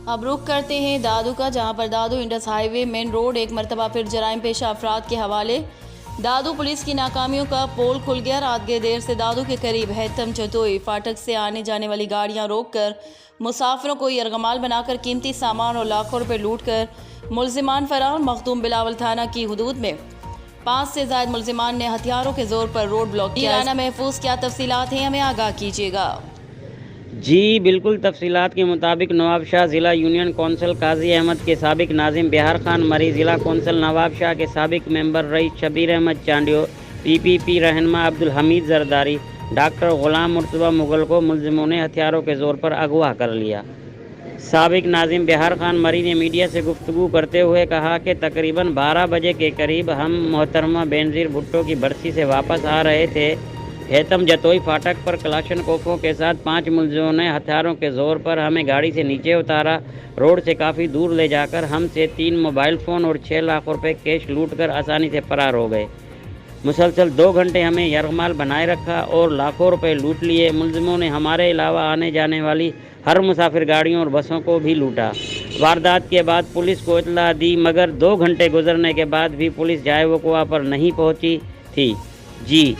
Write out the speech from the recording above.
اب رخ کرتے ہیں دادو کا، جہاں پر دادو انڈس ہائی وے مین روڈ ایک مرتبہ پھر جرائم پیشہ افراد کے حوالے۔ دادو پولیس کی ناکامیوں کا پول کھل گیا۔ رات گئے دیر سے دادو کے قریب ہیتم چتوئی فاٹک سے آنے جانے والی گاڑیاں روک کر مسافروں کو یرغمال بنا کر قیمتی سامان اور لاکھوں روپے لوٹ کر ملزمان فرار۔ مخدوم بلاول تھانہ کی حدود میں 5 سے زائد ملزمان نے ہتھیاروں کے زور پر روڈ بلاک کیا۔ رانا محفوظ، کیا تفصیلات ہیں، ہمیں آگاہ کیجیے گا۔ جی بالکل، تفصیلات کے مطابق نواب شاہ ضلع یونین کونسل قاضی احمد کے سابق ناظم بہار خان مری، ضلع کونسل نواب شاہ کے سابق ممبر رئیس شبیر احمد چانڈیو، پی پی رہنما عبدالحمید زرداری، ڈاکٹر غلام مرتضیٰ مغل کو ملزموں نے ہتھیاروں کے زور پر اغوا کر لیا۔ سابق ناظم بہار خان مری نے میڈیا سے گفتگو کرتے ہوئے کہا کہ تقریباً 12 بجے کے قریب ہم محترمہ بینظیر بھٹو کی برسی سے واپس آ رہے تھے۔ ہیتم جتوئی فاٹک پر کلاشنکوفوں کے ساتھ 5 ملزموں نے ہتھیاروں کے زور پر ہمیں گاڑی سے نیچے اتارا، روڈ سے کافی دور لے جا کر ہم سے 3 موبائل فون اور 6 لاکھ روپے کیش لوٹ کر آسانی سے فرار ہو گئے۔ مسلسل 2 گھنٹے ہمیں یرغمال بنائے رکھا اور لاکھوں روپے لوٹ لیے۔ ملزموں نے ہمارے علاوہ آنے جانے والی ہر مسافر گاڑیوں اور بسوں کو بھی لوٹا۔ واردات کے بعد پولیس کو اطلاع دی، مگر 2 گھنٹے گزرنے کے بعد بھی پولیس جائے وقوع پر نہیں پہنچی تھی۔ جی